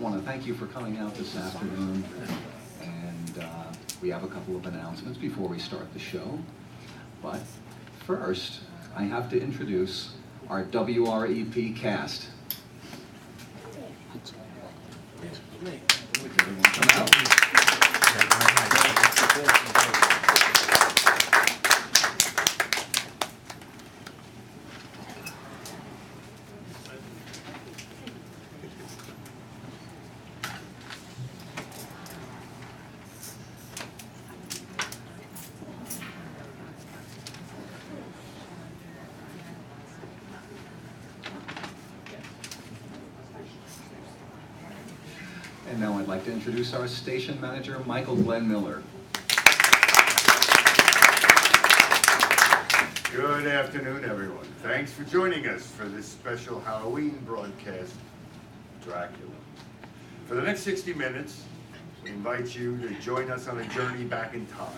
want to thank you for coming out this afternoon. And we have a couple of announcements before we start the show. But first, I have to introduce our WREP cast. Everyone come out. And now I'd like to introduce our station manager, Michael Glenn Miller. Good afternoon, everyone. Thanks for joining us for this special Halloween broadcast, Dracula. For the next 60 minutes, we invite you to join us on a journey back in time,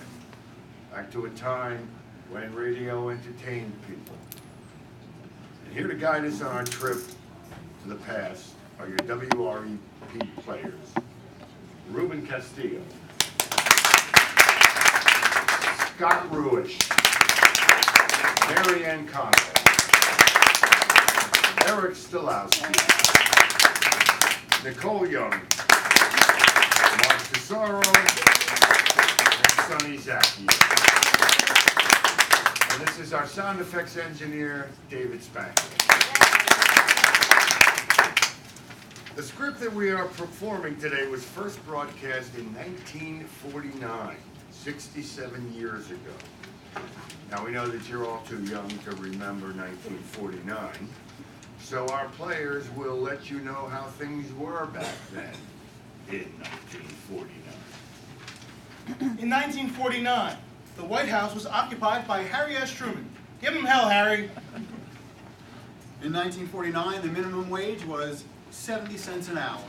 back to a time when radio entertained people. And here to guide us on our trip to the past are your WREP players. Ruben Castillo, Scott Ruish, Mary Ann Conway, Eric Stilowski, Nicole Young, Mark Tesoro, and Sonny Zacchia. And this is our sound effects engineer, David Spanker. The script that we are performing today was first broadcast in 1949, 67 years ago. Now we know that you're all too young to remember 1949, so our players will let you know how things were back then in 1949. In 1949, the White House was occupied by Harry S. Truman. Give him hell, Harry. In 1949, the minimum wage was 70 cents an hour.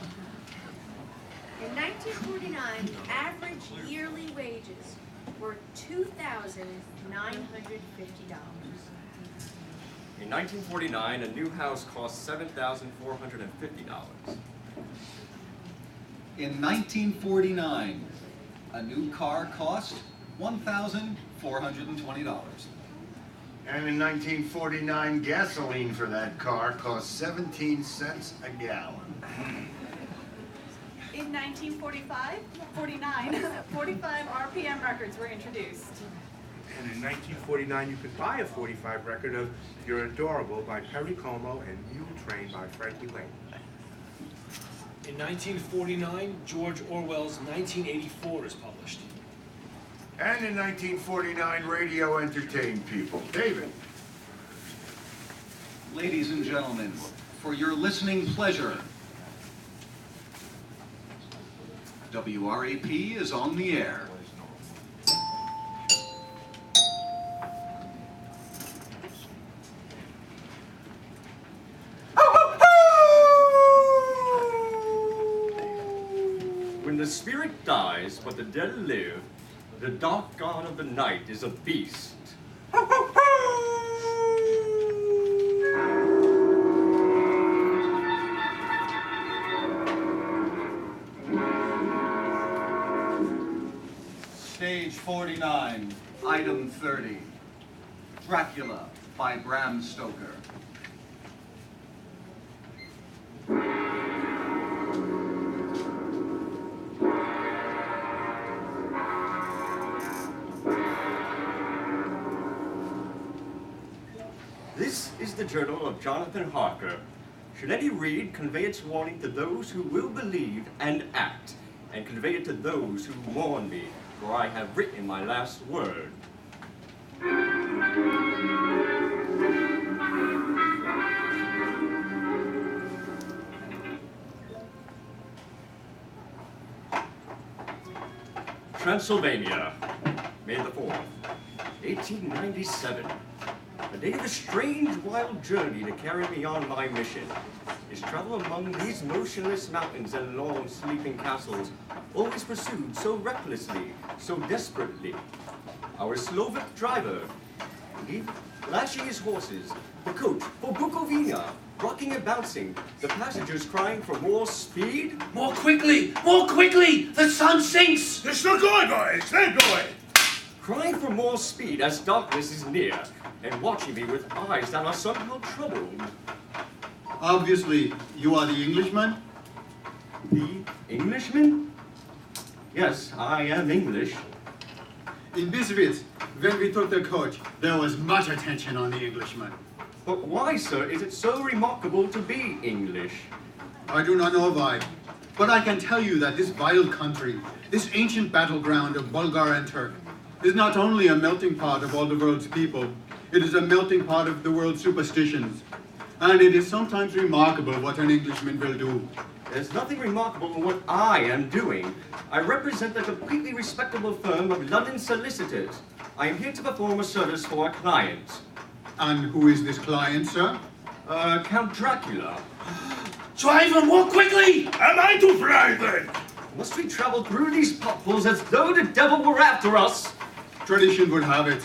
In 1949, average yearly wages were $2,950. In 1949, a new house cost $7,450. In 1949, a new car cost $1,420. And in 1949, gasoline for that car cost 17 cents a gallon. In 1945, 45 RPM records were introduced. And in 1949, you could buy a 45 record of You're Adorable by Perry Como and Mule Train by Frankie Lane. In 1949, George Orwell's 1984 is published. And in 1949, radio entertained people. David. Ladies and gentlemen, for your listening pleasure, WREP is on the air. When the spirit dies, but the dead live, the dark god of the night is a beast. Stage 49, Item 30, Dracula by Bram Stoker. This is the journal of Jonathan Harker. Should any read, convey its warning to those who will believe and act, and convey it to those who mourn me, for I have written my last word. Transylvania, May the 4th, 1897. A day of a strange, wild journey to carry me on my mission. Is travel among these motionless mountains and long sleeping castles, always pursued so recklessly, so desperately. Our Slovak driver, see, lashing his horses, the coach for Bukovina, rocking and bouncing, the passengers crying for more speed. More quickly! More quickly! The sun sinks! It's not going, guys. They're going. Crying for more speed as darkness is near, and watching me with eyes that are somehow troubled. Obviously, you are the Englishman? The Englishman? Yes, I am English. In Biswitz, when we took the coach, there was much attention on the Englishman. But why, sir, is it so remarkable to be English? I do not know why, but I can tell you that this vital country, this ancient battleground of Bulgar and Turk, is not only a melting pot of all the world's people, it is a melting pot of the world's superstitions. And it is sometimes remarkable what an Englishman will do. There's nothing remarkable in what I am doing. I represent a completely respectable firm of London solicitors. I am here to perform a service for a client. And who is this client, sir? Count Dracula. Driver, more quickly! Am I to fly then? Must we travel through these potholes as though the devil were after us? Tradition would have it.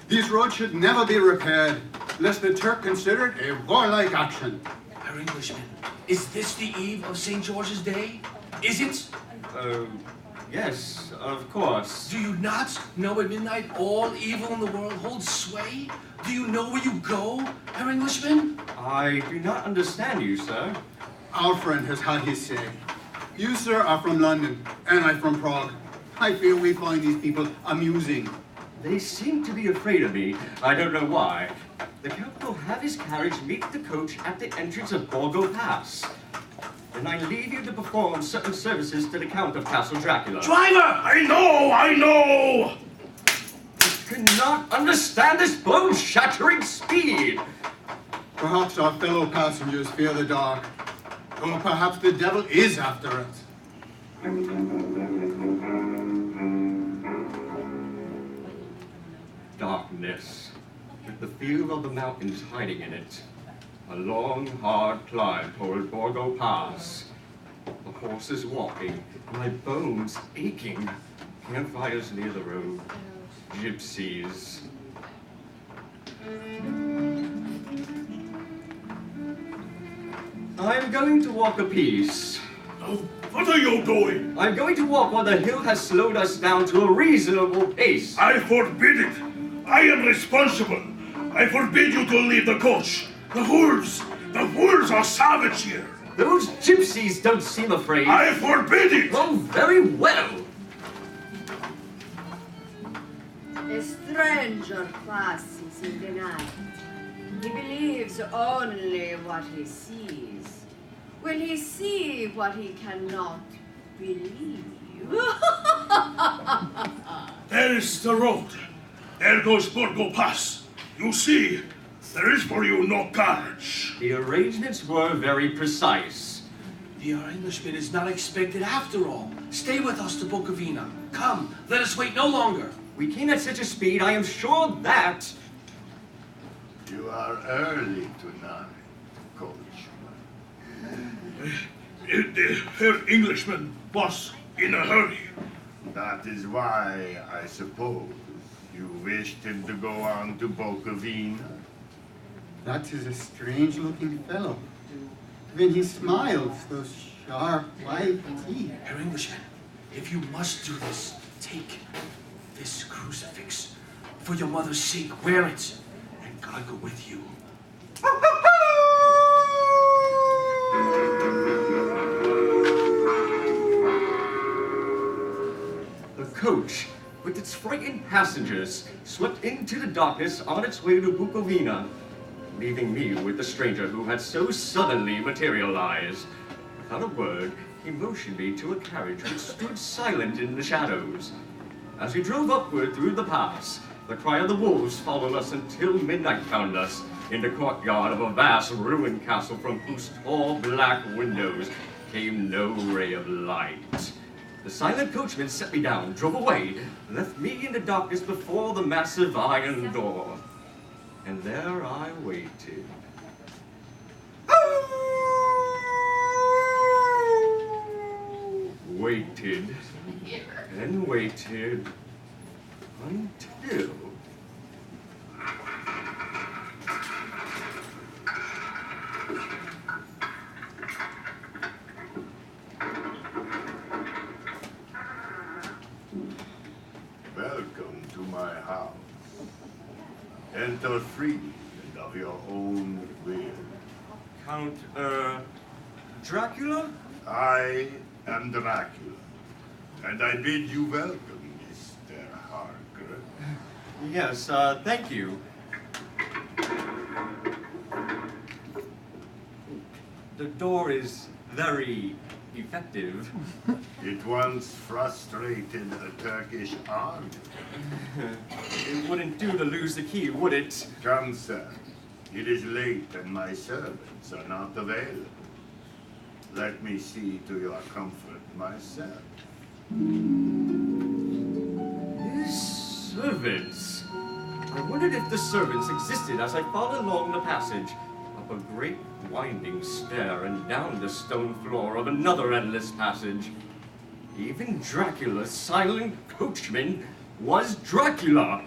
These roads should never be repaired, lest the Turk consider it a warlike action. Herr Englishman, is this the eve of St. George's Day? Is it? Yes, of course. Do you not know at midnight all evil in the world holds sway? Do you know where you go, Herr Englishman? I do not understand you, sir. Our friend has had his say. You, sir, are from London, and I'm from Prague. I fear we find these people amusing. They seem to be afraid of me. I don't know why. The Count will have his carriage meet the coach at the entrance of Borgo Pass. Then I leave you to perform certain services to the Count of Castle Dracula. Driver! I know! I cannot understand this bone-shattering speed. Perhaps our fellow passengers fear the dark. Or perhaps the devil is after us. Darkness, with the feel of the mountains hiding in it. A long, hard climb toward Borgo Pass. The horses walking, my bones aching. Campfires near the road. Gypsies. I'm going to walk a piece. Oh, what are you doing? I'm going to walk while the hill has slowed us down to a reasonable pace. I forbid it. I am responsible. I forbid you to leave the coach. The wolves are savage here. Those gypsies don't seem afraid. I forbid it. Oh, very well. A stranger passes in the night. He believes only what he sees. Will he see what he cannot believe? There is the road. There goes Borgo Pass. You see, there is for you no carriage. The arrangements were very precise. The Herr Englishman is not expected after all. Stay with us to Bukovina. Come, let us wait no longer. We came at such a speed, I am sure that... You are early tonight, coach. The Herr Englishman was in a hurry. That is why, I suppose, you wished him to go on to Bukovina. That is a strange-looking fellow. When he smiles, those sharp white teeth. Herr Englishman, if you must do this, take this crucifix. For your mother's sake, wear it, and God go with you. The coach, with its frightened passengers, swept into the darkness on its way to Bukovina, leaving me with the stranger who had so suddenly materialized. Without a word, he motioned me to a carriage which stood silent in the shadows. As we drove upward through the pass, the cry of the wolves followed us until midnight found us in the courtyard of a vast ruined castle from whose tall black windows came no ray of light. The silent coachman set me down, drove away, left me in the darkness before the massive iron door. And there I waited. Waited and waited until... house. Enter free and of your own will. Count, Dracula? I am Dracula, and I bid you welcome, Mr. Harker. Yes, thank you. The door is very effective. It once frustrated a Turkish army. It wouldn't do to lose the key, would it? Come, sir. It is late and my servants are not available. Let me see to your comfort myself. His servants. I wondered if the servants existed as I followed along the passage, up a great winding stair and down the stone floor of another endless passage. Even Dracula's silent coachman was Dracula.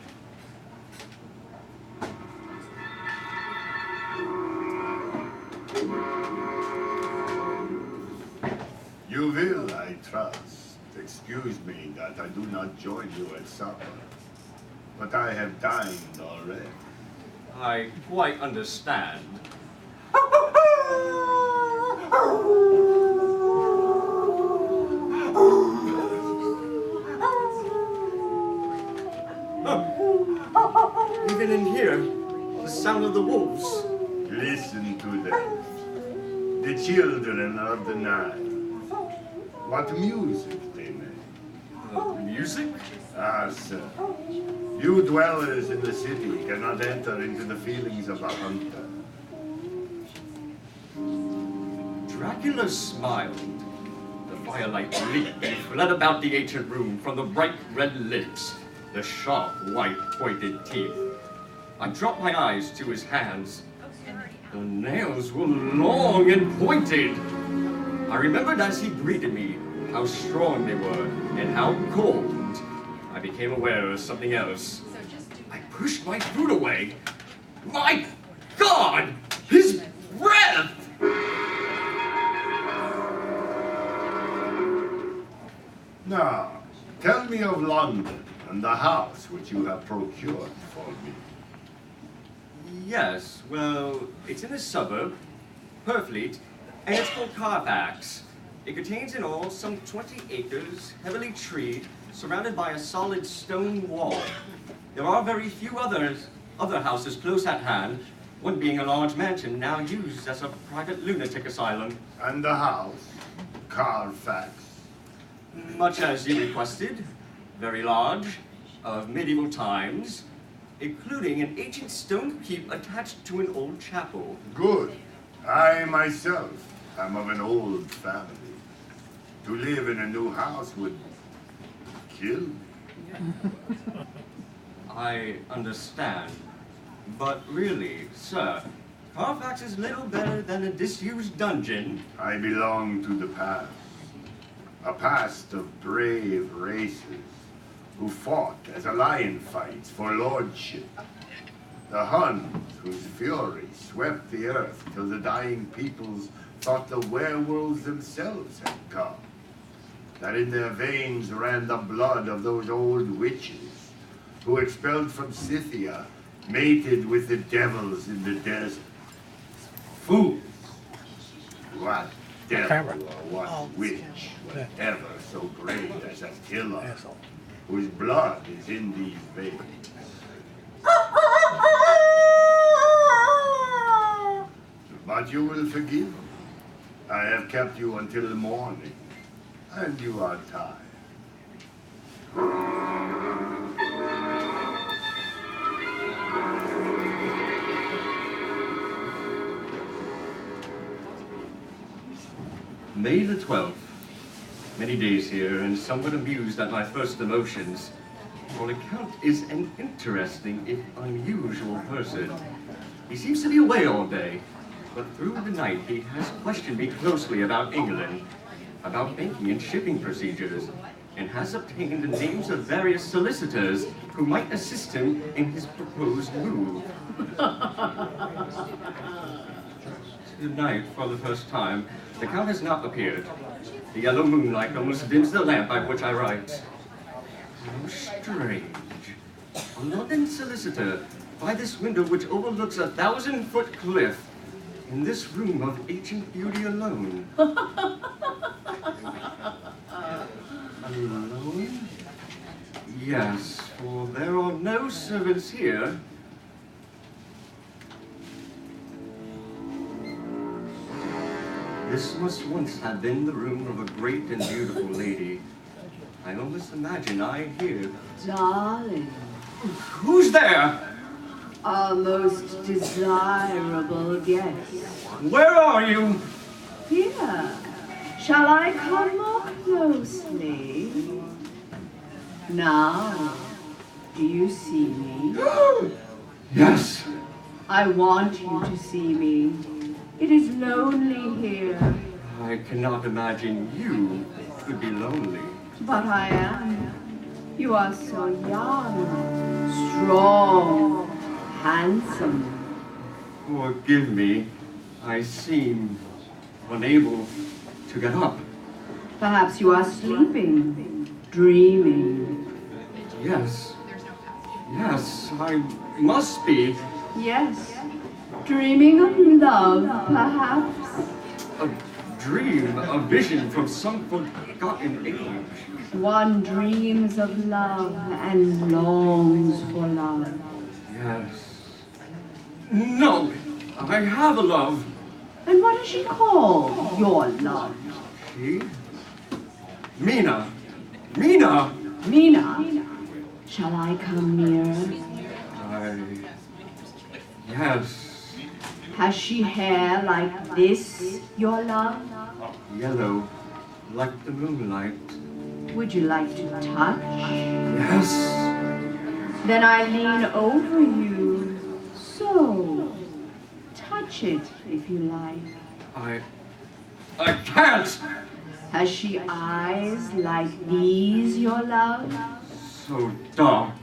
You will, I trust, excuse me that I do not join you at supper, but I have dined already. I quite understand. Even in here, the sound of the wolves. Listen to them, the children of the night. What music they make. Music? Ah, sir. You dwellers in the city cannot enter into the feelings of a hunter. Dracula smiled. The firelight leaped and fled about the ancient room from the bright red lips, the sharp white pointed teeth. I dropped my eyes to his hands. The nails were long and pointed. I remembered as he greeted me how strong they were and how cold. I became aware of something else. I pushed my food away. My God! His breath! Now, tell me of London and the house which you have procured for me. Yes, well, it's in a suburb, Purfleet, and it's called Carfax. It contains in all some 20 acres, heavily treed, surrounded by a solid stone wall. There are very few other houses close at hand, one being a large mansion now used as a private lunatic asylum. And the house, Carfax. Much as you requested, very large, of medieval times, including an ancient stone keep attached to an old chapel. Good. I myself am of an old family. To live in a new house would kill me. I understand. But really, sir, Carfax is little better than a disused dungeon. I belong to the past. A past of brave races who fought as a lion fights for lordship. The Huns whose fury swept the earth till the dying peoples thought the werewolves themselves had come. That in their veins ran the blood of those old witches who, expelled from Scythia, mated with the devils in the desert. Fools! What devil or what witch was ever so great as Attila, whose blood is in these veins? But you will forgive me. I have kept you until the morning, and you are tired. May the 12th. Many days here, and somewhat amused at my first emotions. For the Count is an interesting, if unusual person. He seems to be away all day, but through the night he has questioned me closely about England, about banking and shipping procedures, and has obtained the names of various solicitors who might assist him in his proposed move. Tonight, for the first time, the Count has not appeared. The yellow moonlight almost dims the lamp by which I write. How strange. a London solicitor, by this window which overlooks a 1,000-foot cliff, in this room of ancient beauty alone. Alone? Yes, for there are no servants here. This must once have been the room of a great and beautiful lady. I almost imagine I hear. Darling, Who's there? our most desirable guest. Where are you? Here. Shall I come more closely? Now, do you see me? Yes. I want you to see me. It is lonely here, I cannot imagine you could be lonely. but I am. You are so young, strong, handsome. Forgive me. I seem unable to get up. Perhaps you are sleeping, dreaming. Yes. Yes, I must be. Yes, dreaming of love, perhaps. A dream, a vision from some forgotten age. One dreams of love and longs for love. Yes. No, I have a love. And what is she called, your love? She? Mina. Mina! Mina, shall I come nearer? Yes. Has she hair like this, your love? Yellow, like the moonlight. Would you like to touch? Yes. Then I lean over you. So, touch it if you like. I can't! Has she eyes like these, your love? So dark,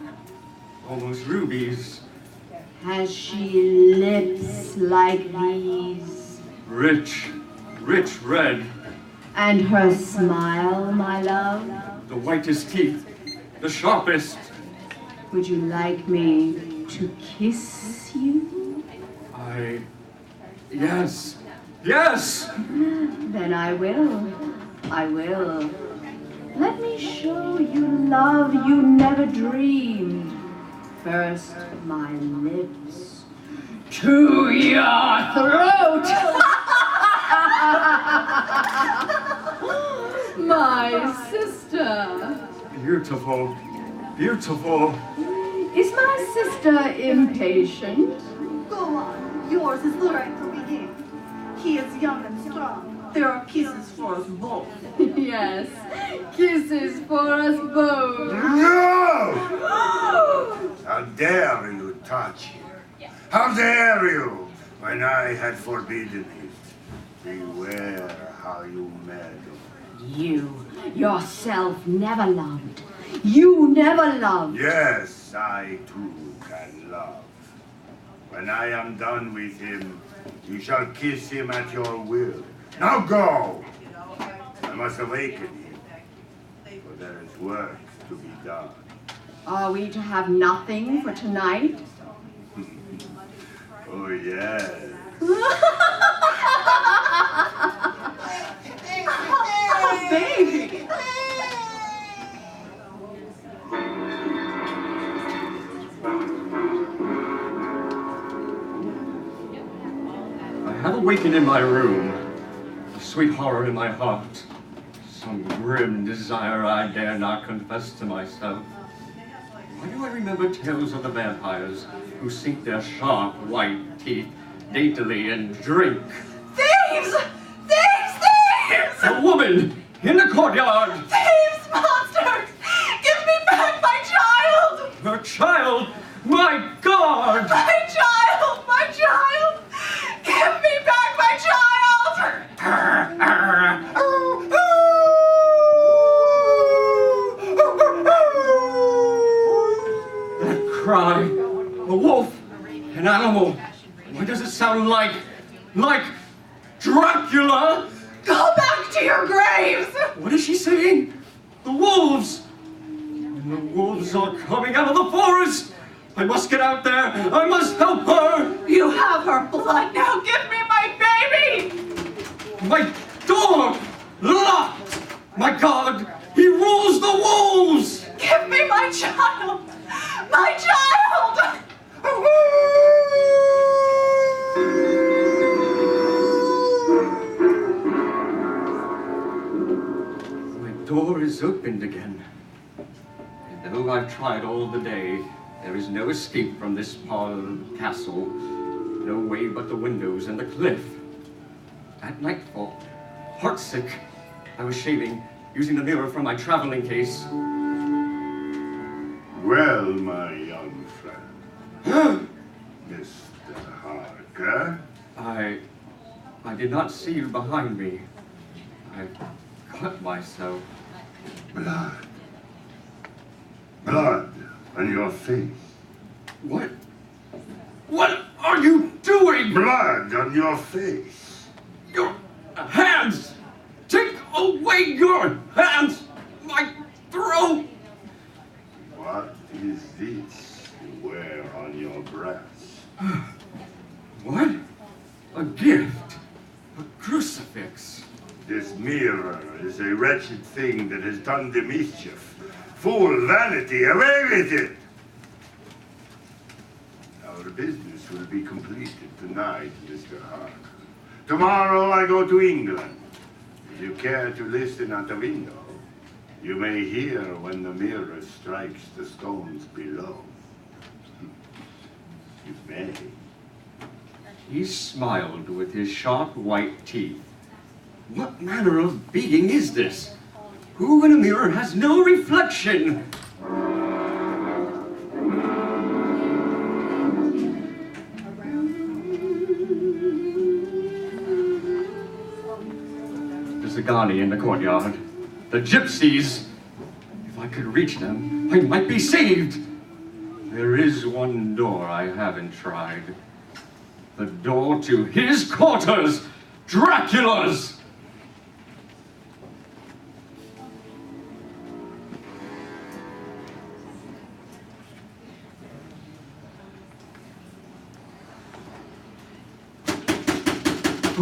almost rubies. Has she lips like these? Rich red. And her smile, my love? The whitest teeth, the sharpest. Would you like me to kiss you? Yes. Then I will. Let me show you love you never dreamed. First, my lips to your throat. My sister. Beautiful. Is my sister impatient? Go on. Yours is the right to begin. He is young and strong. There are kisses for us both. Yes, kisses for us both. No! How dare you touch him? How dare you, when I had forbidden it? Beware how you meddle. You yourself never loved. You never loved. Yes, I too can love. When I am done with him, you shall kiss him at your will. Now go! I must awaken him, for there is work to be done. Are we to have nothing for tonight? Oh, yes. Baby! I have awakened in my room, a sweet horror in my heart, some grim desire I dare not confess to myself. Why do I remember tales of the vampires who sink their sharp white teeth daintily and drink? Thieves! Thieves! Thieves! A woman in the courtyard! Thieves! Monsters! Give me back my child! Her child! My God! My child! My child! Give me back my child! That cry! A wolf! An animal! Why does it sound like Dracula? Go back to your graves! What is she saying? The wolves! And the wolves are coming out of the forest! I must get out there. I must help her. You have her blood. Now give me my baby. My door locked. My God, he rules the wolves. Give me my child. My child. My door is opened again. And though I've tried all the day, there is no escape from this part of the castle. No way but the windows and the cliff. At nightfall, heartsick, I was shaving, using the mirror from my traveling case. Well, my young friend, Mr. Harker. I did not see you behind me. I cut myself. Blood. Blood on your face. What? What are you doing? Blood on your face. Your hands! Take away your hands! My throat! What is this you wear on your breast? What? A gift? A crucifix? This mirror is a wretched thing that has done the mischief. Full vanity, away with it! Our business will be completed tonight, Mr. Harker. Tomorrow I go to England. If you care to listen at the window, you may hear when the mirror strikes the stones below. You may. He smiled with his sharp white teeth. What manner of being is this? Who in a mirror has no reflection? The Zagani in the courtyard. The gypsies! If I could reach them, I might be saved! There is one door I haven't tried. The door to his quarters! Dracula's!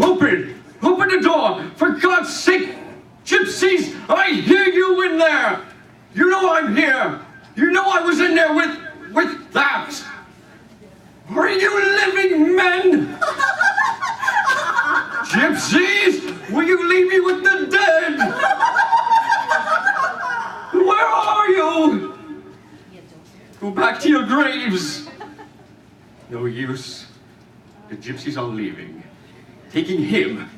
Open! Open the door! For God's sake! Gypsies! I hear you in there! You know I'm here! You know I was in there with that! Are you living men? Gypsies! Will you leave me with the dead? Where are you? Go back to your graves! No use. The gypsies are leaving. Taking him.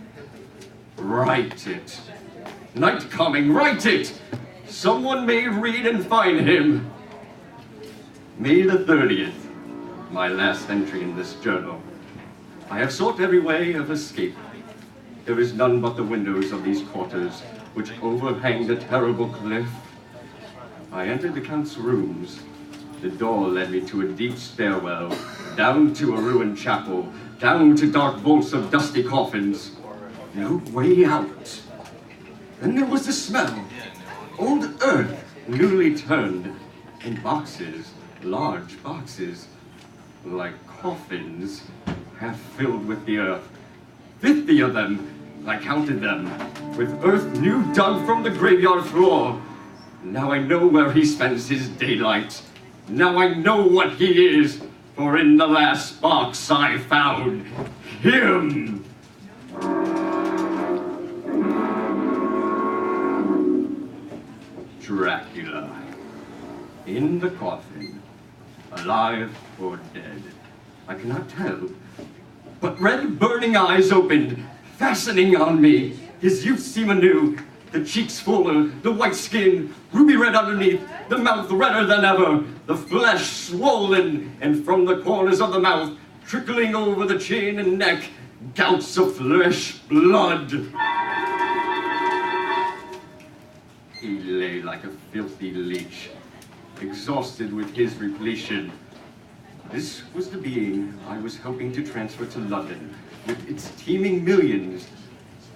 Write it. Night coming, write it! Someone may read and find him. May the 30th, my last entry in this journal. I have sought every way of escape. There is none but the windows of these quarters, which overhang the terrible cliff. I entered the Count's rooms. The door led me to a deep stairwell, down to a ruined chapel, down to dark vaults of dusty coffins. No way out. Then there was the smell. Old earth, newly turned, in boxes, large boxes, like coffins, half filled with the earth. 50 of them, I counted them, with earth new dug from the graveyard floor. Now I know where he spends his daylight. Now I know what he is, for in the last box I found him. Dracula, in the coffin, alive or dead, I cannot tell, but red burning eyes opened, fastening on me. His youth seem anew, the cheeks fuller, the white skin, ruby red underneath, the mouth redder than ever, the flesh swollen, and from the corners of the mouth, trickling over the chin and neck, gouts of flesh blood. He lay like a filthy leech, exhausted with his repletion. This was the being I was hoping to transfer to London, with its teeming millions.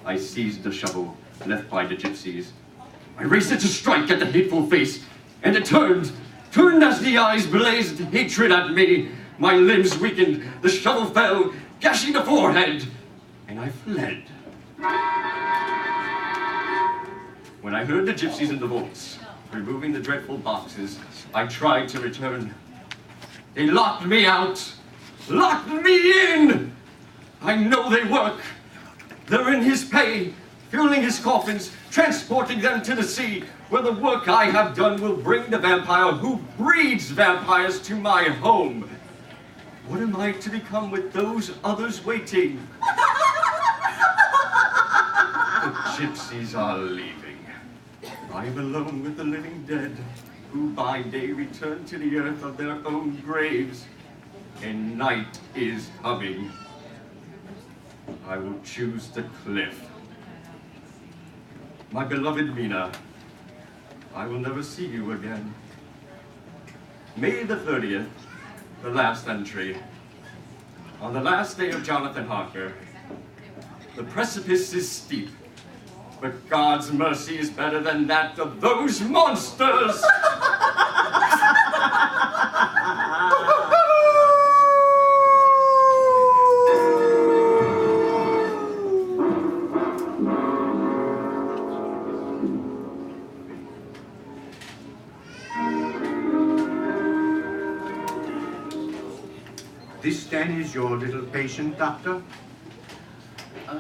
I seized the shovel left by the gypsies. I raced it to strike at the hateful face, and it turned turned as the eyes blazed hatred at me. My limbs weakened, the shovel fell, gashing the forehead, and I fled. When I heard the gypsies in the vaults, removing the dreadful boxes, I tried to return. They locked me out, locked me in! I know they work. They're in his pay, fueling his coffins, transporting them to the sea, where the work I have done will bring the vampire who breeds vampires to my home. What am I to become with those others waiting? The gypsies are leaving. I am alone with the living dead, who by day return to the earth of their own graves, and night is coming. I will choose the cliff. My beloved Mina, I will never see you again. May the 30th, the last entry. On the last day of Jonathan Harker, the precipice is steep, but God's mercy is better than that of those monsters! This then is your little patient, Doctor?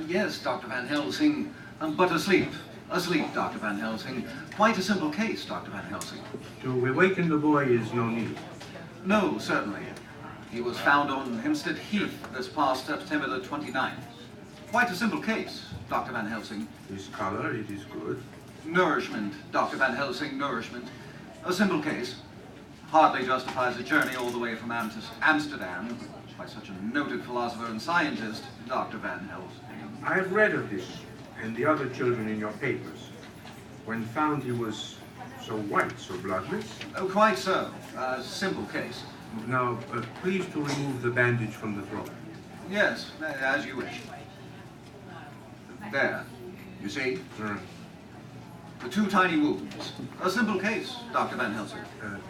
Yes, Dr. Van Helsing, but asleep. Asleep, Dr. Van Helsing. Quite a simple case, Dr. Van Helsing. To awaken the boy is no need. No, certainly. He was found on Hempstead Heath this past September the 29th. Quite a simple case, Dr. Van Helsing. His color, it is good. Nourishment, Dr. Van Helsing, nourishment. A simple case. Hardly justifies a journey all the way from Amsterdam by such a noted philosopher and scientist, Dr. Van Helsing. I have read of this and the other children in your papers. When found, he was so white, so bloodless. Oh, quite so. A simple case. Now, please to remove the bandage from the throat. Yes, as you wish. There. You see? The two tiny wounds. A simple case, Dr. Van Helsing.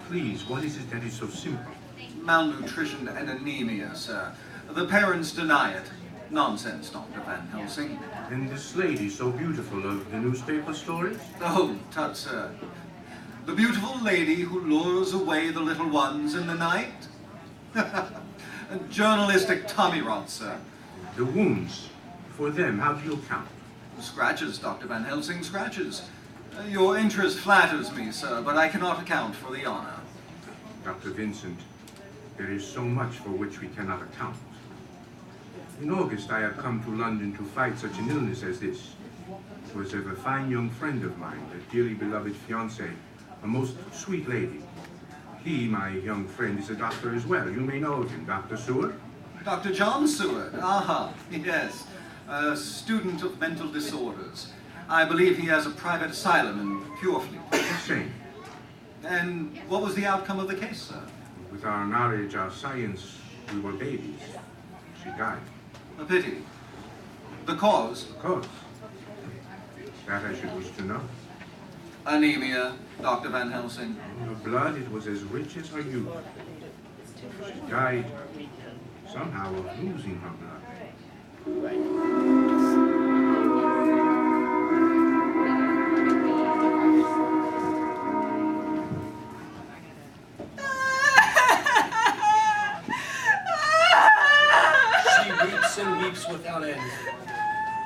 Please, what is it that is so simple? Malnutrition and anemia, sir. The parents deny it. Nonsense, Dr. Van Helsing. And this lady, so beautiful, of the newspaper stories? Oh, tut, sir. The beautiful lady who lures away the little ones in the night? A journalistic tommy rot, sir. The wounds, for them, how do you account? Scratches, Dr. Van Helsing, scratches. Your interest flatters me, sir, but I cannot account for the honor. Dr. Vincent, there is so much for which we cannot account. In August, I have come to London to fight such an illness as this. It was of a fine young friend of mine, a dearly beloved fiancée, a most sweet lady. He, my young friend, is a doctor as well. You may know of him, Dr. Seward. Dr. John Seward, yes. A student of mental disorders. I believe he has a private asylum in Purefleet. The same. And what was the outcome of the case, sir? With our knowledge, our science, we were babies. She died. A pity. The cause? The cause? That I should wish to know. Anemia, Dr. Van Helsing. Her blood, it was as rich as her youth. She died somehow of losing her blood. And weeps without end.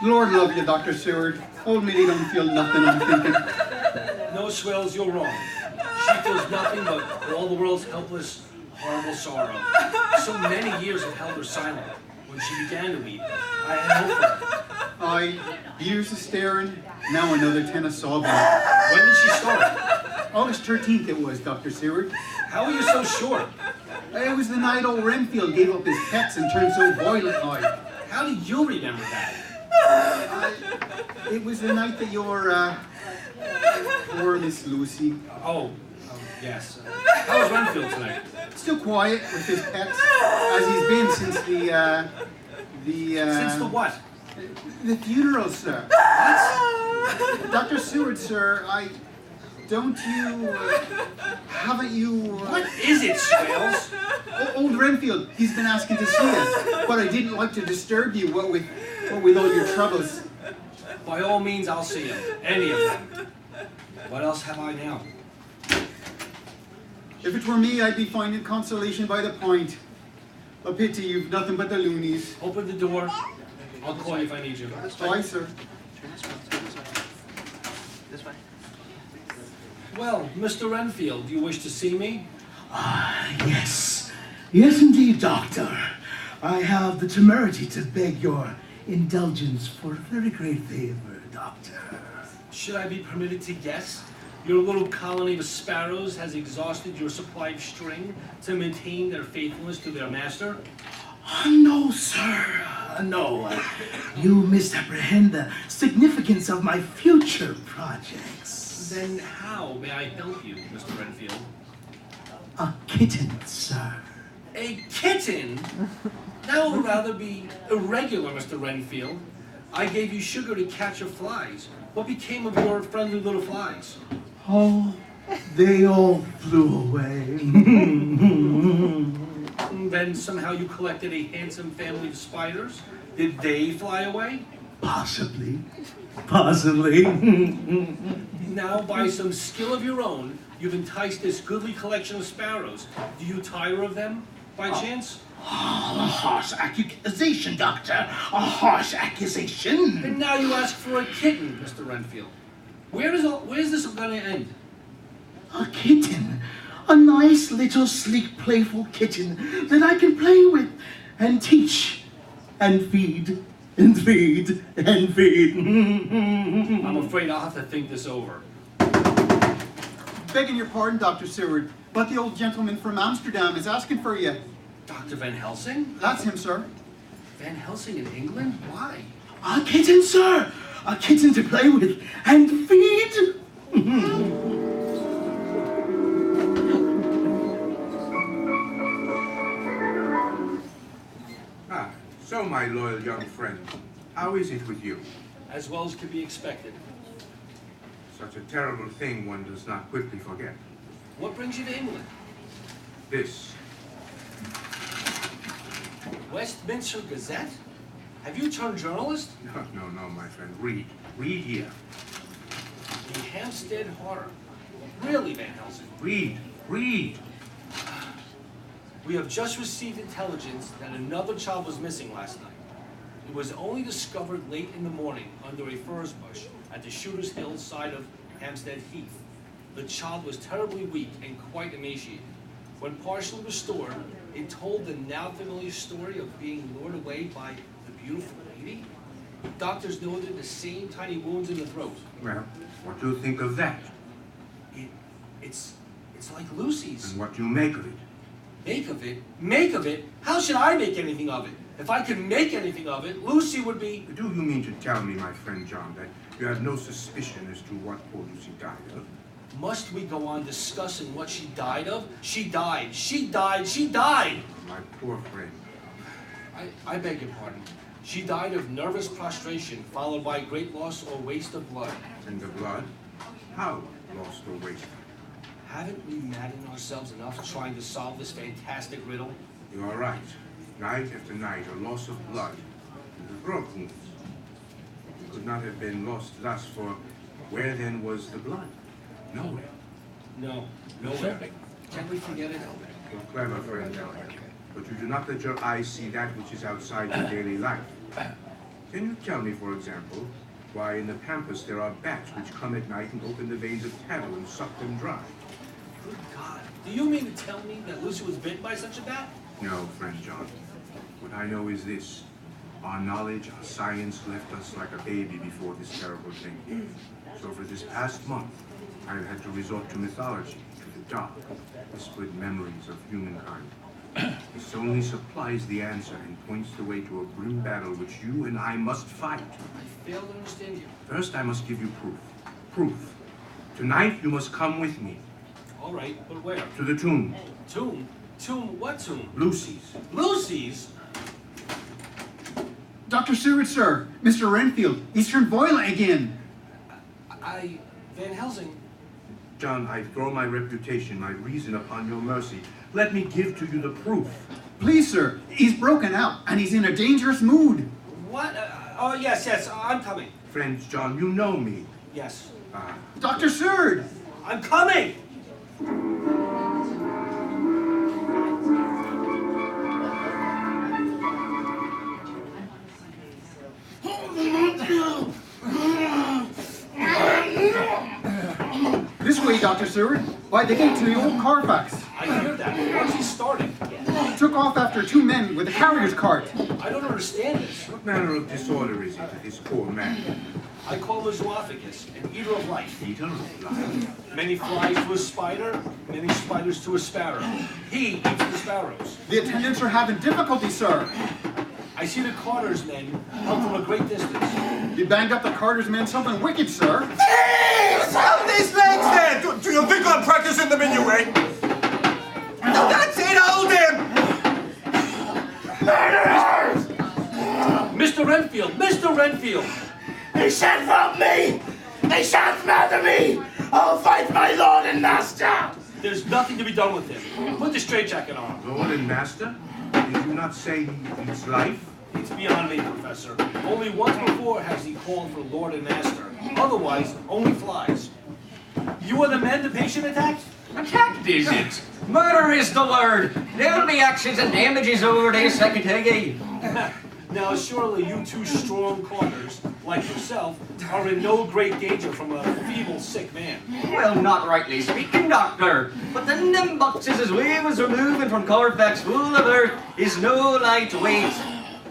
Lord love you, Dr. Seward. Old Millie don't feel nothing, I'm thinking. No, Swells, you're wrong. She feels nothing but all the world's helpless, horrible sorrow. So many years have held her silent. When she began to weep, I had hope for her. Aye, years of staring, now another 10 of sobbing. When did she start? August 13th it was, Dr. Seward. How are you so sure? It was the night old Renfield gave up his pets and turned so violent-eyed. How do you remember that? It was the night that your, poor Miss Lucy. Oh, yes. How is Renfield tonight? Still quiet with his pets, as he's been since Since the what? The funeral, sir. What? Dr. Seward, sir, don't you, haven't you... What is it, Swales? Old Renfield, he's been asking to see you, but I didn't like to disturb you, what with all your troubles. By all means, I'll see him. Any of them. What else have I now? If it were me, I'd be finding consolation by the point. A pity you've nothing but the loonies. Open the door. I'll call you if I need you. Aye, sir. This way. Well, Mr. Renfield, do you wish to see me? Yes. Yes, indeed, Doctor. I have the temerity to beg your indulgence for a very great favor, Doctor. Should I be permitted to guess? Your little colony of sparrows has exhausted your supply of string to maintain their faithfulness to their master? No, sir. No. You misapprehend the significance of my future projects. Then how may I help you, Mr. Renfield? A kitten, sir. A kitten? That would rather be irregular, Mr. Renfield. I gave you sugar to catch your flies. What became of your friendly little flies? Oh, they all flew away. Then somehow you collected a handsome family of spiders. Did they fly away? Possibly. Possibly. Now, by some skill of your own, you've enticed this goodly collection of sparrows. Do you tire of them, by chance? Oh, a harsh accusation, Doctor. A harsh accusation. And now you ask for a kitten, Mr. Renfield. Where's this going to end? A kitten. A nice little sleek, playful kitten that I can play with and teach and feed and feed and feed. I'm afraid I'll have to think this over. Begging your pardon, Dr. Seward, but the old gentleman from Amsterdam is asking for you. Dr. Van Helsing? That's him, sir. Van Helsing in England? Why? A kitten, sir. A kitten to play with and feed. So, my loyal young friend, how is it with you? As well as could be expected. Such a terrible thing one does not quickly forget. What brings you to England? This. Westminster Gazette? Have you turned journalist? No, my friend. Read. Read here. The Hampstead Horror. Really, Van Helsing? Read. We have just received intelligence that another child was missing last night. It was only discovered late in the morning under a furze bush at the Shooter's Hill side of Hampstead Heath. The child was terribly weak and quite emaciated. When partially restored, it told the now familiar story of being lured away by the beautiful lady. Doctors noted the same tiny wounds in the throat. Well, what do you think of that? It's like Lucy's. And what do you make of it? Make of it? Make of it? How should I make anything of it? If I could make anything of it, Lucy would be... Do you mean to tell me, my friend John, that you have no suspicion as to what poor Lucy died of? Must we go on discussing what she died of? She died. My poor friend. I beg your pardon. She died of nervous prostration, followed by great loss or waste of blood. And the blood? How lost or wasted? Haven't we maddened ourselves enough trying to solve this fantastic riddle? You are right. Night after night, a loss of blood, and the throat wounds. It could not have been lost thus, for where then was the blood? Nowhere. No, nowhere. Can we forget it? You're clever, friend John, but you do not let your eyes see that which is outside your daily life. Can you tell me, for example, why in the pampas there are bats which come at night and open the veins of cattle and suck them dry? Good God. Do you mean to tell me that Lucy was bitten by such a bat? No, friend John. What I know is this. Our knowledge, our science left us like a baby before this terrible thing. So for this past month, I've had to resort to mythology, to the dark, whispered memories of humankind. This only supplies the answer and points the way to a grim battle which you and I must fight. I fail to understand you. First, I must give you proof. Proof. Tonight, you must come with me. All right, but where? To the tomb. Tomb? Tomb? What tomb? Lucy's. Lucy's? Dr. Seward, sir. Mr. Renfield. Eastern Voila again. Van Helsing. John, I throw my reputation, my reason upon your mercy. Let me give to you the proof. Please, sir, he's broken out, and he's in a dangerous mood. What? Oh, yes, I'm coming. Friends, John, you know me. Yes. Dr. Surd! I'm coming! This way, Dr. Surd. By the gate to the old Carfax. I hear that. What's he starting? He took off after 2 men with a carrier's cart. I don't understand this. What manner of disorder is it to this poor man? I call the zoophagus, an eater of life. Eater of life? Many flies to a spider, many spiders to a sparrow. He eats the sparrows. The attendants are having difficulty, sir. I see the carter's men come from a great distance. You banged up the carter's men something wicked, sir. Let's have these legs then! Do you think I'm practicing the minuet? No, that's it, hold him! Murderers! Mr. Renfield! Mr. Renfield! They shan't rob me! They shan't murder me! I'll fight my lord and master! There's nothing to be done with him. Put the straitjacket on. Lord and master? Did you not say he eats life? It's beyond me, Professor. Only once before has he called for Lord and Master. Otherwise, only flies. You are the men the patient attacked? Attacked, is it? Murder is the word. There'll be actions and damages over this, I can tell ye. Now, surely you two strong corners, like yourself, are in no great danger from a feeble, sick man. Well, not rightly speaking, Doctor. But then them boxes as we was removing from Carfax full of earth is no light weight.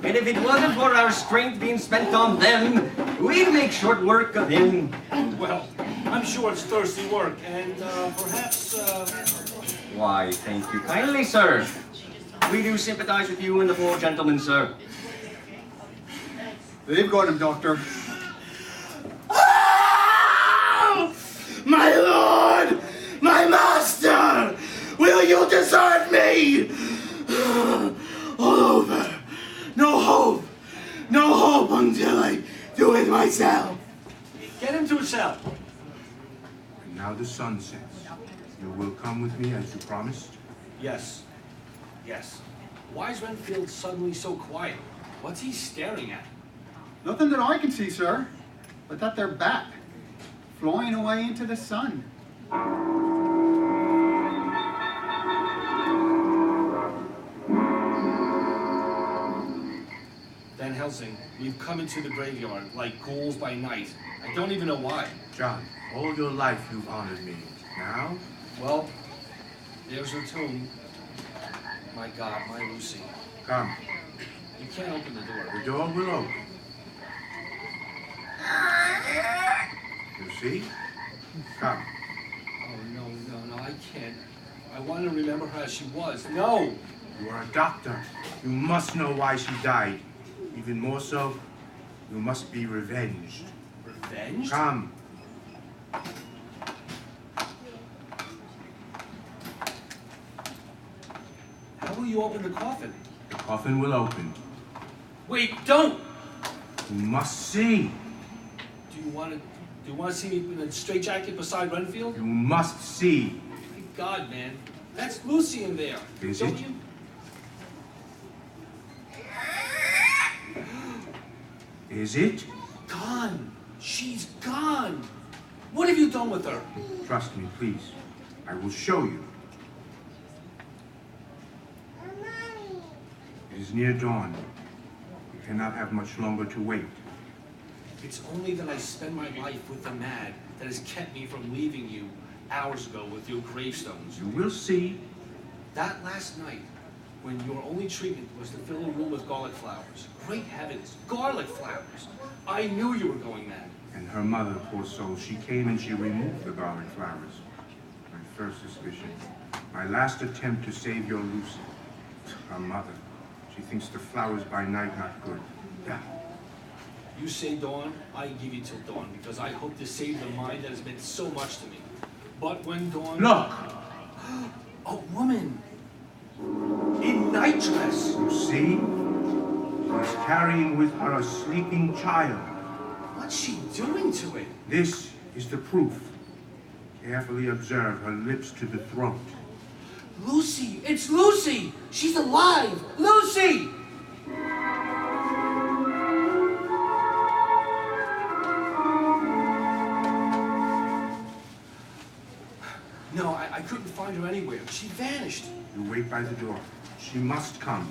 And if it wasn't for our strength being spent on them, we'd make short work of him. Well, I'm sure it's thirsty work, and perhaps, Why, thank you kindly, sir. We do sympathize with you and the poor gentleman, sir. They've got him, Doctor. Oh! My lord! My master! Will you desert me? All over. No hope. No hope until I do it myself. get him to a cell. And now the sun sets. You will come with me as you promised? Yes. Yes. Why is Renfield suddenly so quiet? What's he staring at? Nothing that I can see, sir, but that they're back, flying away into the sun. Van Helsing, we've come into the graveyard like ghouls by night. I don't even know why. John, all your life you've honored me. Now? Well, there's her tomb. My God, my Lucy. Come. You can't open the door. The door will open. You see? Come. Oh, no, I can't. I want to remember her as she was. No! You are a doctor. You must know why she died. Even more so, you must be revenged. Revenged? Come. How will you open the coffin? The coffin will open. Wait, don't! You must see. Do you want to see me in a straitjacket beside Renfield? You must see. My God, man. That's Lucy in there. Is Don't it? you? Is it? Gone. She's gone. What have you done with her? Trust me, please. I will show you. It is near dawn. You cannot have much longer to wait. It's only that I spend my life with the mad that has kept me from leaving you hours ago with your gravestones. You will see. That last night, when your only treatment was to fill a room with garlic flowers. Great heavens, garlic flowers! I knew you were going mad. And her mother, poor soul, she came and she removed the garlic flowers. My first suspicion. My last attempt to save your Lucy. Her mother. She thinks the flowers by night not good. Yeah. You say dawn, I give you till dawn, because I hope to save the mind that has meant so much to me. But when dawn... Look! A woman! In night dress! You see? She's carrying with her a sleeping child. What's she doing to it? This is the proof. Carefully observe her lips to the throat. Lucy! It's Lucy! She's alive! Lucy! No, I couldn't find her anywhere. She vanished. You wait by the door. She must come.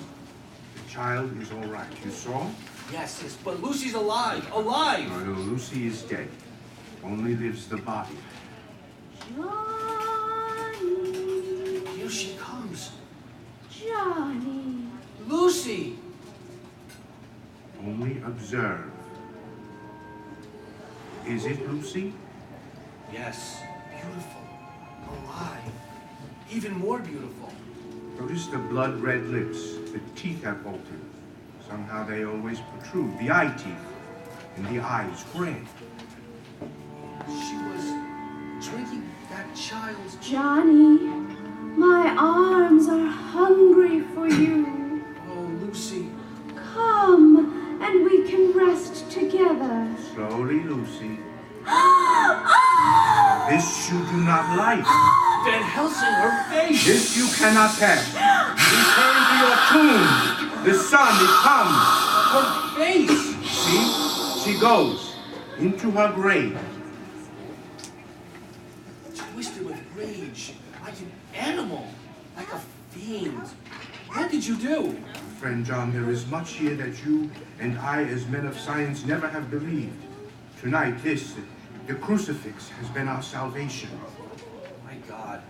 The child is all right. You saw? Yes, but Lucy's alive! Alive! No, Lucy is dead. Only lives the body. Johnny. Here she comes. Johnny. Lucy! Only observe. Is it Lucy? Yes. Beautiful. Alive. Even more beautiful. Notice the blood-red lips. The teeth have bolted. Somehow they always protrude. The eye teeth. And the eyes gray. She was drinking that child's... Johnny, my arms are hungry for you. Oh, Lucy. Come, and we can rest together. Slowly, Lucy. This you do not like. Van Helsing, her face! This you cannot pass. Return to your tomb. The sun, it comes. Her face! See? She goes into her grave. Twisted with rage, like an animal, like a fiend. What did you do? Friend John, there is much here that you and I, as men of science, never have believed. Tonight, the crucifix, has been our salvation. My God,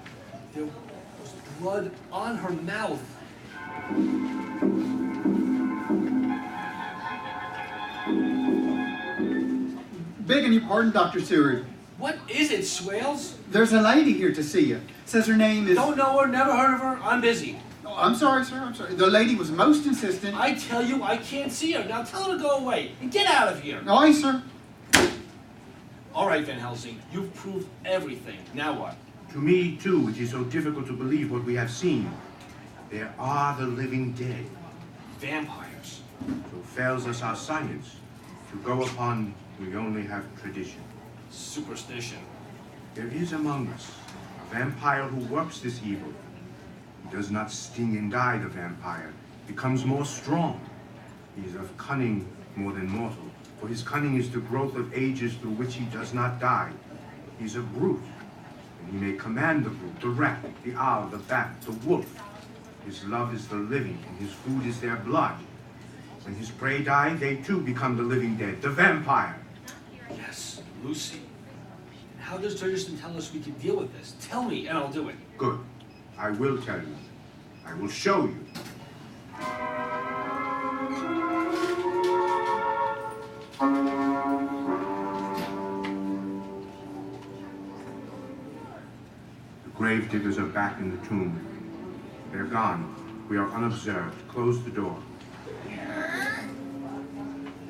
there was blood on her mouth. Begging your pardon, Dr. Seward. What is it, Swales? There's a lady here to see you. Says her name is... Don't know her, never heard of her. I'm busy. Oh, I'm sorry, sir. I'm sorry. The lady was most insistent. I tell you, I can't see her. Now tell her to go away and get out of here. Aye, sir. All right, Van Helsing, you've proved everything. Now what? To me, too, it is so difficult to believe what we have seen. There are the living dead. Vampires. So fails us our science. To go upon, we only have tradition. Superstition. There is among us a vampire who works this evil. He does not sting and die, the vampire. Becomes more strong. He is of cunning more than mortal. For his cunning is the growth of ages through which he does not die. He's a brute. And he may command the brute, the rat, the owl, the bat, the wolf. His love is the living, and his food is their blood. When his prey die, they too become the living dead, the vampire. Yes, Lucy. And how does tradition tell us we can deal with this? Tell me, and I'll do it. Good. I will tell you. I will show you. The grave diggers are back in the tomb. They're gone. We are unobserved. Close the door.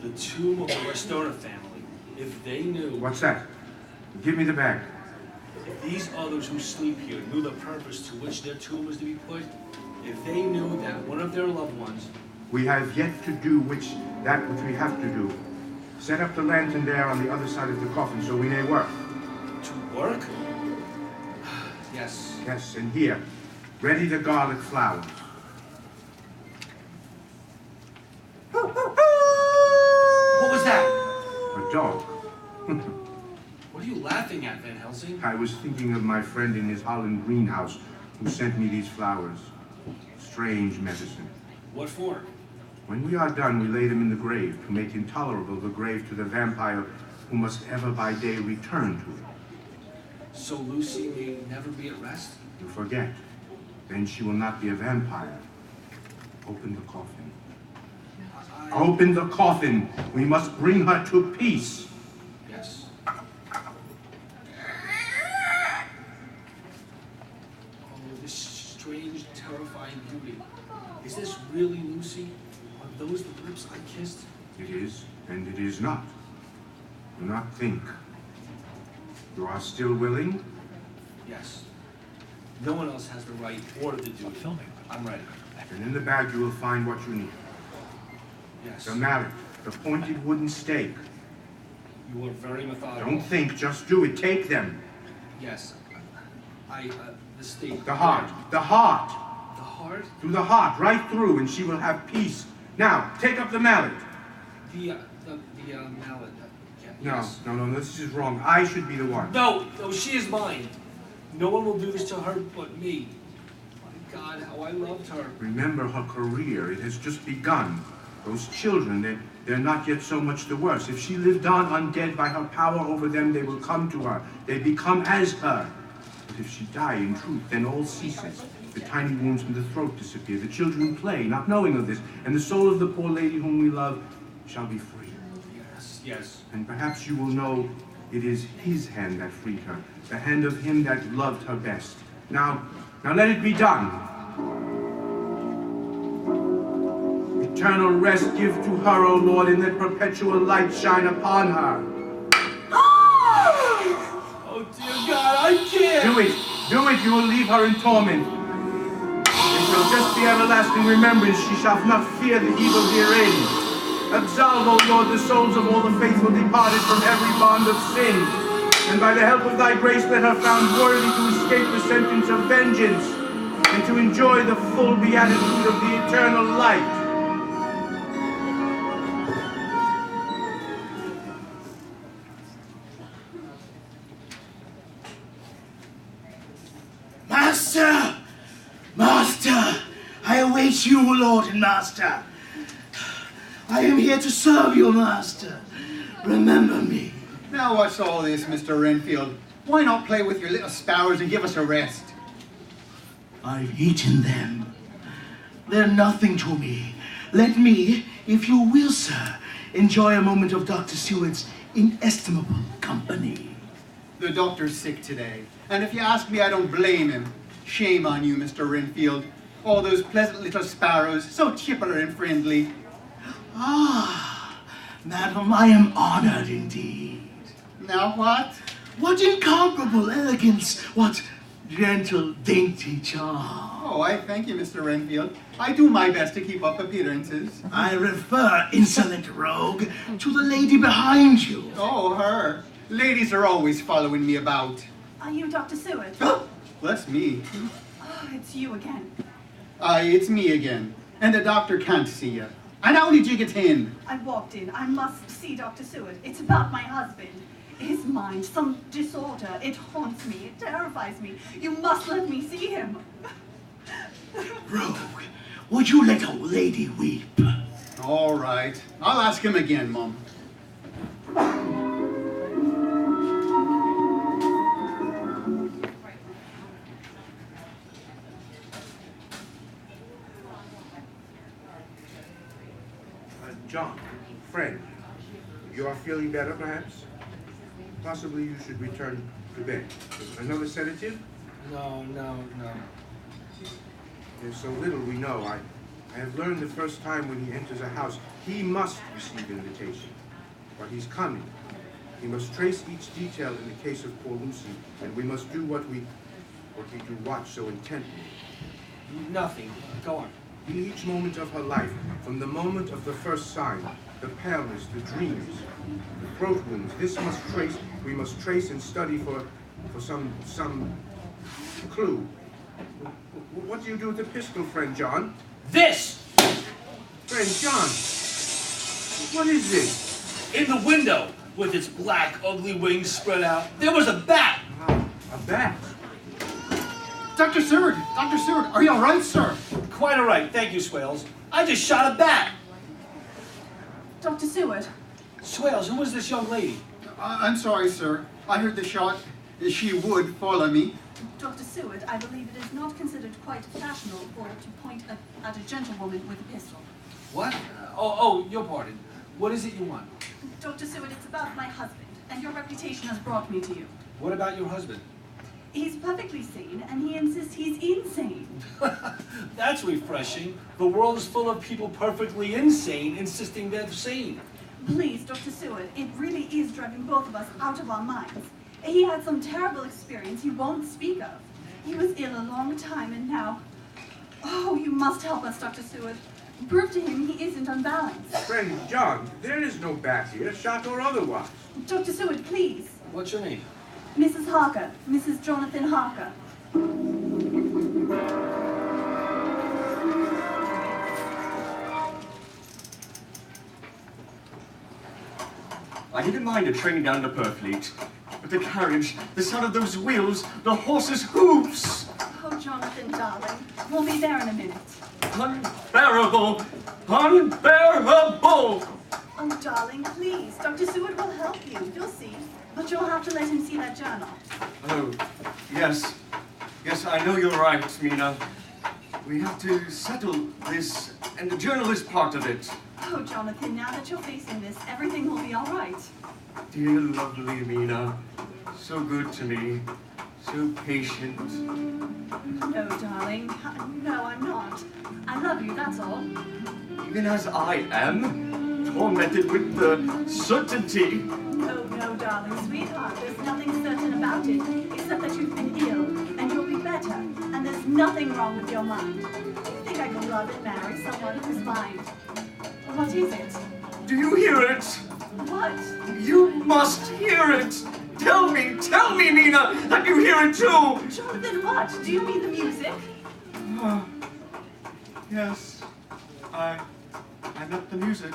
The tomb of the Restona family. If they knew... What's that? Give me the bag. If these others who sleep here knew the purpose to which their tomb was to be put, if they knew that one of their loved ones... We have yet to do that which we have to do. Set up the lantern there on the other side of the coffin so we may work. To work? Yes. Yes, and here, ready the garlic flowers. What was that? A dog. What are you laughing at, Van Helsing? I was thinking of my friend in his Holland greenhouse who sent me these flowers. Strange medicine. What for? When we are done, we lay them in the grave to make intolerable the grave to the vampire who must ever by day return to it. So Lucy may never be at rest? You forget. Then she will not be a vampire. Open the coffin. Open the coffin. We must bring her to peace. Yes. Oh, this strange, terrifying beauty. Is this really Lucy? Are those the lips I kissed? It is, and it is not. Do not think. You are still willing? Yes. No one else has the right or the duty. I'm ready. And in the bag you will find what you need. Yes. The mallet, the pointed wooden stake. You are very methodical. Don't think, just do it. Take them. Yes, The stake. The heart. The heart. The heart? Through the heart, right through, and she will have peace. Now, take up the mallet. The mallet. No, this is wrong. I should be the one. No, she is mine. No one will do this to her but me. My God, how I loved her. Remember her career. It has just begun. Those children, they're not yet so much the worse. If she lived on undead by her power over them, they will come to her. They become as her. But if she die in truth, then all ceases. The tiny wounds from the throat disappear. The children play, not knowing of this. And the soul of the poor lady whom we love shall be free. Yes. And perhaps you will know it is his hand that freed her. The hand of him that loved her best. Now let it be done. Eternal rest give to her, O Lord, and let perpetual light shine upon her. Oh, dear God, I can't! Do it, you will leave her in torment. It shall just be everlasting remembrance, she shall not fear the evil herein. Absolve, O Lord, the souls of all the faithful departed from every bond of sin, and by the help of thy grace let her found worthy to escape the sentence of vengeance, and to enjoy the full beatitude of the eternal light. Master, I await you, Lord and Master. I am here to serve you, Master. Remember me. Now what's all this, Mr. Renfield? Why not play with your little sparrows and give us a rest? I've eaten them. They're nothing to me. Let me, if you will, sir, enjoy a moment of Dr. Seward's inestimable company. The doctor's sick today, and if you ask me, I don't blame him. Shame on you, Mr. Renfield. All those pleasant little sparrows, so chipper and friendly. Ah, madam, I am honored indeed. Now what? What incomparable elegance, what gentle, dainty charm. Oh, I thank you, Mr. Renfield. I do my best to keep up appearances. I refer, insolent rogue, to the lady behind you. Oh, her. Ladies are always following me about. Are you Dr. Seward? Oh, that's me. Oh, it's you again. Aye, it's me again. And the doctor can't see you. And how did you get in? I walked in. I must see Dr. Seward. It's about my husband. His mind, some disorder. It haunts me. It terrifies me. You must let me see him. Rogue, would you let a lady weep? All right. I'll ask him again, Mum. John, friend, you are feeling better, perhaps? Possibly you should return to bed. Another sedative? No. There's so little we know. I have learned the first time when he enters a house, he must receive invitation. But he's coming. He must trace each detail in the case of poor Lucy, and we must do what we do watch so intently. Nothing. Go on. In each moment of her life, from the moment of the first sign, the paleness, the dreams, the throat wounds, we must trace and study for some clue. What do you do with the pistol, friend John? This! Friend John, what is this? In the window, with its black, ugly wings spread out, there was a bat! A bat? Dr. Seward, are you all right, sir? Quite all right, thank you, Swales. I just shot a bat! Dr. Seward. Swales, who is this young lady? I'm sorry, sir. I heard the shot. She would follow me. Dr. Seward, I believe it is not considered quite fashionable to point at a gentlewoman with a pistol. What? Oh, your pardon. What is it you want? Dr. Seward, it's about my husband, and your reputation has brought me to you. What about your husband? He's perfectly sane, and he insists he's insane. That's refreshing. The world is full of people perfectly insane, insisting they're sane. Please, Dr. Seward, it really is driving both of us out of our minds. He had some terrible experience he won't speak of. He was ill a long time, and now... Oh, you must help us, Dr. Seward. Prove to him he isn't unbalanced. Friend John, there is no bat here, shot or otherwise. Dr. Seward, please. What's your name? Mrs. Harker, Mrs. Jonathan Harker. I didn't mind a train down to Purfleet, but the carriage, the sound of those wheels, the horses' hoofs. Oh, Jonathan, darling. We'll be there in a minute. Unbearable! Unbearable! Oh, darling, please. Dr. Seward will help you. You'll see. But you'll have to let him see that journal. Oh, yes. Yes, I know you're right, Mina. We have to settle this, and the journal is part of it. Oh, Jonathan, now that you're facing this, everything will be all right. Dear, lovely Mina. So good to me. So patient. No, darling. No, I'm not. I love you, that's all. Even as I am, tormented with the certainty. Oh, no, darling, sweetheart. There's nothing certain about it, except that you've been ill, and you'll be better, and there's nothing wrong with your mind. Do you think I could love and marry someone whose mind? What is it? Do you hear it? What? You must hear it. Tell me, Mina, that you hear it too. Jonathan, what? Do you mean the music? Yes, I meant the music.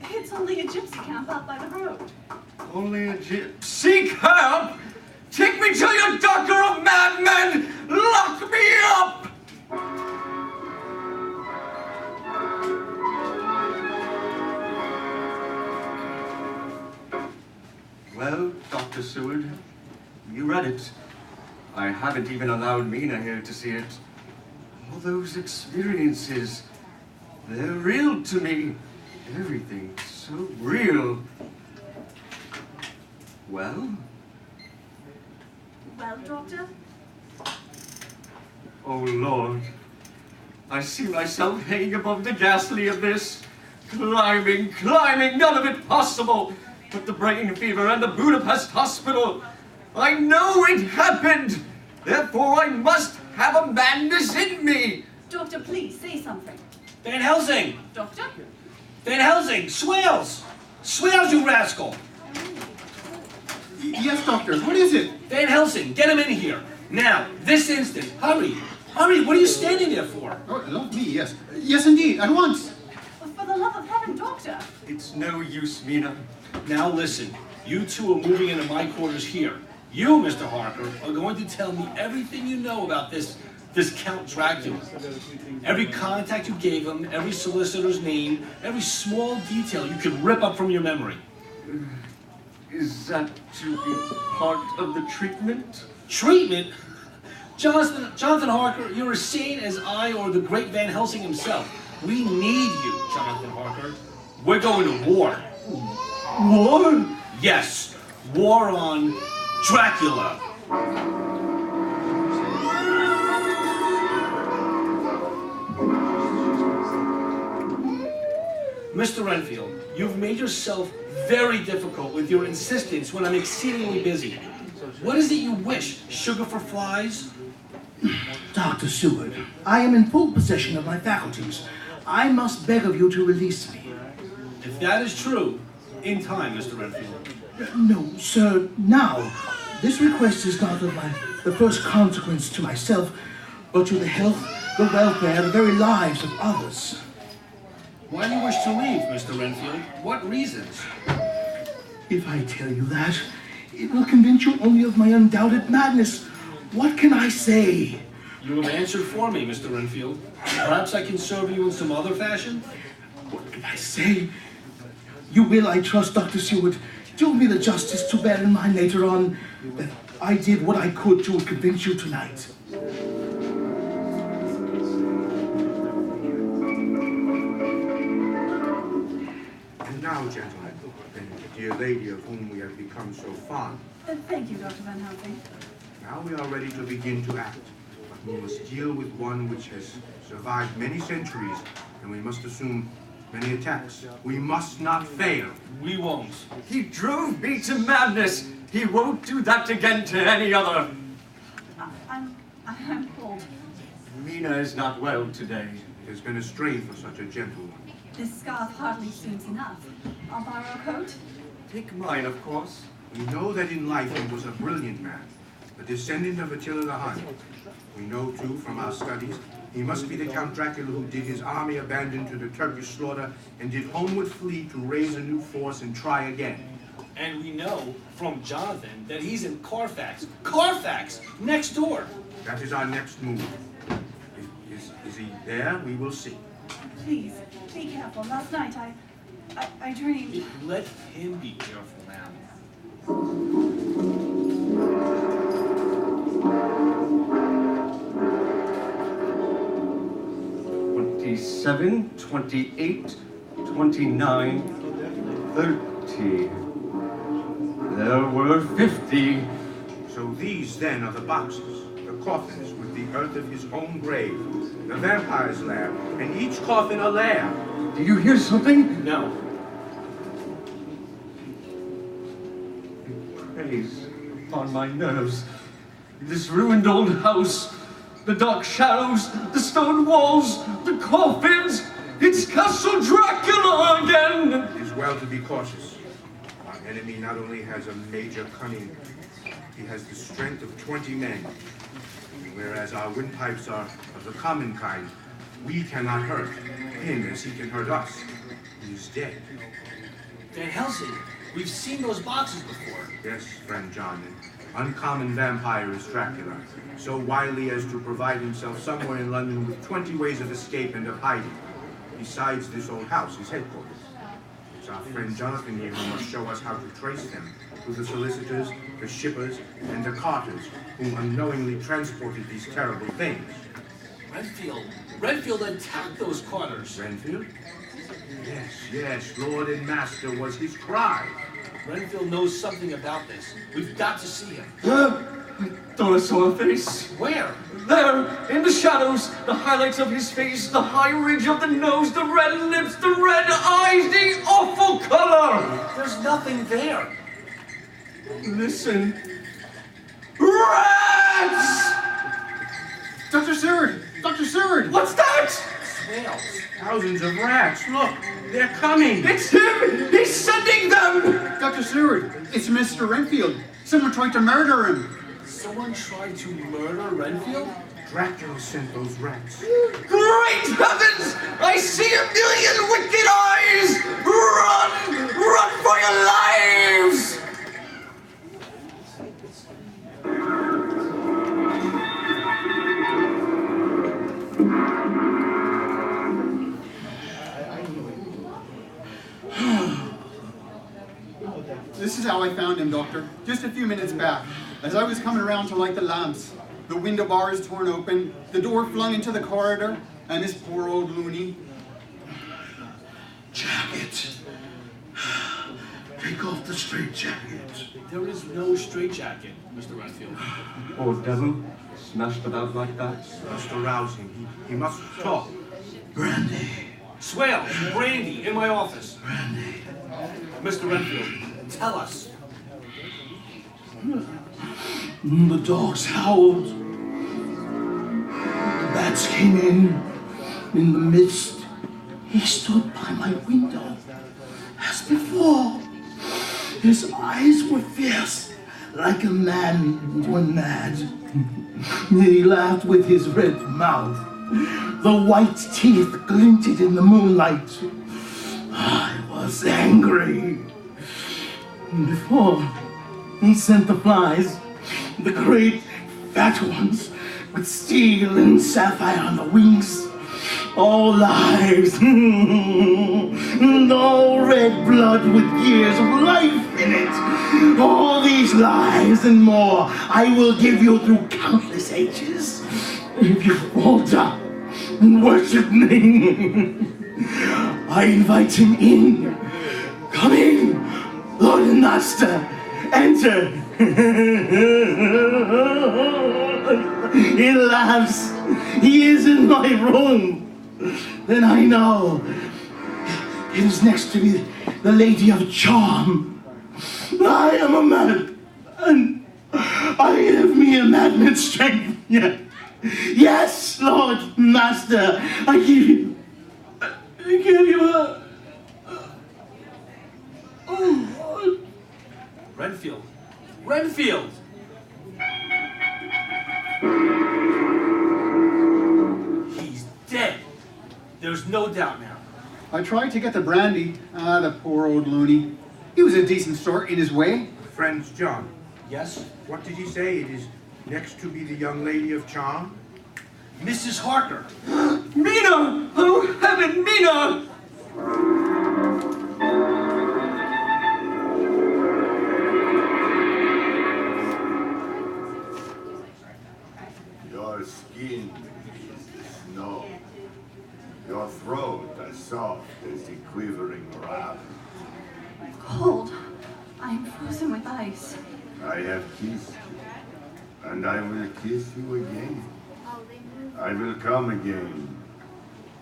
It's only a gypsy camp out by the road. Only a gypsy camp? Take me to your doctor of madmen! Lock me up! Well, Dr. Seward, you read it. I haven't even allowed Mina here to see it. All those experiences, they're real to me. Everything's so real. Well? Well, Doctor? Oh, Lord. I see myself hanging above the ghastly abyss. Climbing, none of it possible. But the brain fever and the Budapest hospital. I know it happened. Therefore, I must have a madness in me. Doctor, please, say something. Van Helsing! Doctor? Van Helsing! Swales! Swales, you rascal! Yes, doctor, what is it? Van Helsing, get him in here. Now, this instant. Hurry! Hurry, what are you standing there for? Oh, love me, yes. Yes, indeed, at once. For the love of heaven, Doctor! It's no use, Mina. Now listen, you two are moving into my quarters here. You, Mr. Harker, are going to tell me everything you know about this Count Dracula. Every contact you gave him, every solicitor's name, every small detail you could rip up from your memory. Is that to be part of the treatment? Treatment? Jonathan Harker, you're as sane as I or the great Van Helsing himself. We need you, Jonathan Harker. We're going to war. War? Yes, war on Dracula. Mr. Renfield, you've made yourself very difficult with your insistence when I'm exceedingly busy. What is it you wish? Sugar for flies? Dr. Seward, I am in full possession of my faculties. I must beg of you to release me. If that is true, in time, Mr. Renfield. No, sir, now. This request is not of the first consequence to myself, but to the health, the welfare, the very lives of others. Why do you wish to leave, Mr. Renfield? What reasons? If I tell you that, it will convince you only of my undoubted madness. What can I say? You have answered for me, Mr. Renfield. Perhaps I can serve you in some other fashion? What can I say? You will, I trust, Dr. Seward, do me the justice to bear in mind later on that I did what I could to convince you tonight. And now, gentlemen, the dear lady of whom we have become so fond, Thank you, Dr. Van Helsing. now we are ready to begin to act. But we must deal with one which has survived many centuries, and we must assume many attacks. We must not fail. We won't. He drove me to madness. He won't do that again to any other. I'm cold. Mina is not well today. It has been a strain for such a gentle one. This scarf hardly seems enough. I'll borrow a coat. Take mine, of course. We know that in life he was a brilliant man, a descendant of Attila the Hun. We know, too, from our studies, he must be the Count Dracula who did his army abandon to the Turkish slaughter and did homeward flee to raise a new force and try again. And we know from Jonathan that he's in Carfax. Carfax! Next door! That is our next move. Is he there? We will see. Please, be careful. Last night I dreamed. Let him be careful now. 27, 28, 29, 30. There were 50. So these, then, are the boxes, the coffins with the earth of his own grave, the vampire's lair, and each coffin a lair. Do you hear something? No. It preys upon my nerves. This ruined old house, the dark shadows, the stone walls, the coffins. It's Castle Dracula again! It is well to be cautious. Our enemy not only has a major cunning, he has the strength of 20 men. Whereas our windpipes are of the common kind, we cannot hurt him as he can hurt us. He is dead. Van Helsing, we've seen those boxes before. Yes, friend John, an uncommon vampire is Dracula, so wily as to provide himself somewhere in London with 20 ways of escape and of hiding. Besides this old house, his headquarters. It's our friend Jonathan here who must show us how to trace them to the solicitors, the shippers, and the carters who unknowingly transported these terrible things. Renfield attacked those carters. Renfield? Yes, Lord and Master was his cry. Renfield knows something about this. We've got to see him. Thought I saw a face. Where? There, in the shadows, the highlights of his face, the high ridge of the nose, the red lips, the red eyes, the awful color! There's nothing there. Listen. Rats! Dr. Seward! Dr. Seward! What's that? Snails. Thousands of rats, look, they're coming! It's him! He's sending them! Dr. Seward, it's Mr. Renfield. Someone tried to murder him. Someone tried to murder Renfield? Dracula sent those rats. Great heavens! I see a million wicked eyes! Run! Run for your lives! This is how I found him, Doctor. Just a few minutes back. As I was coming around to light the lamps, the window bars torn open, the door flung into the corridor, and this poor old loony. Jacket. Take off the straitjacket. There is no straitjacket, Mr. Renfield. Poor devil, smashed about like that. Must arouse him. He must talk. Brandy. Swale, brandy, in my office. Brandy. Mr. Renfield, tell us. The dogs howled. The bats came in the mist. He stood by my window, as before. His eyes were fierce, like a man when mad. He laughed with his red mouth. The white teeth glinted in the moonlight. I was angry. Before he sent the flies, the great fat ones with steel and sapphire on the wings. All lives, all red blood with years of life in it. All these lives and more I will give you through countless ages. If you falter and worship me, I invite him in. Come in, Lord and Master, enter. He laughs. He is in my room. Then I know it is next to me the Lady of Charm. I am a man, and I have me a madman's strength yet. Yes, Lord, Master, I give you a... Renfield. Renfield! He's dead. There's no doubt now. I tried to get the brandy. Ah, the poor old loony. He was a decent sort in his way. Friend John. Yes? What did he say? It is next to be the young lady of charm? Mrs. Harker. Mina! Oh, heaven, Mina! Your skin is the snow. Your throat as soft as the quivering raven. Cold. I am frozen with ice. I have kissed you, and I will kiss you again. I will come again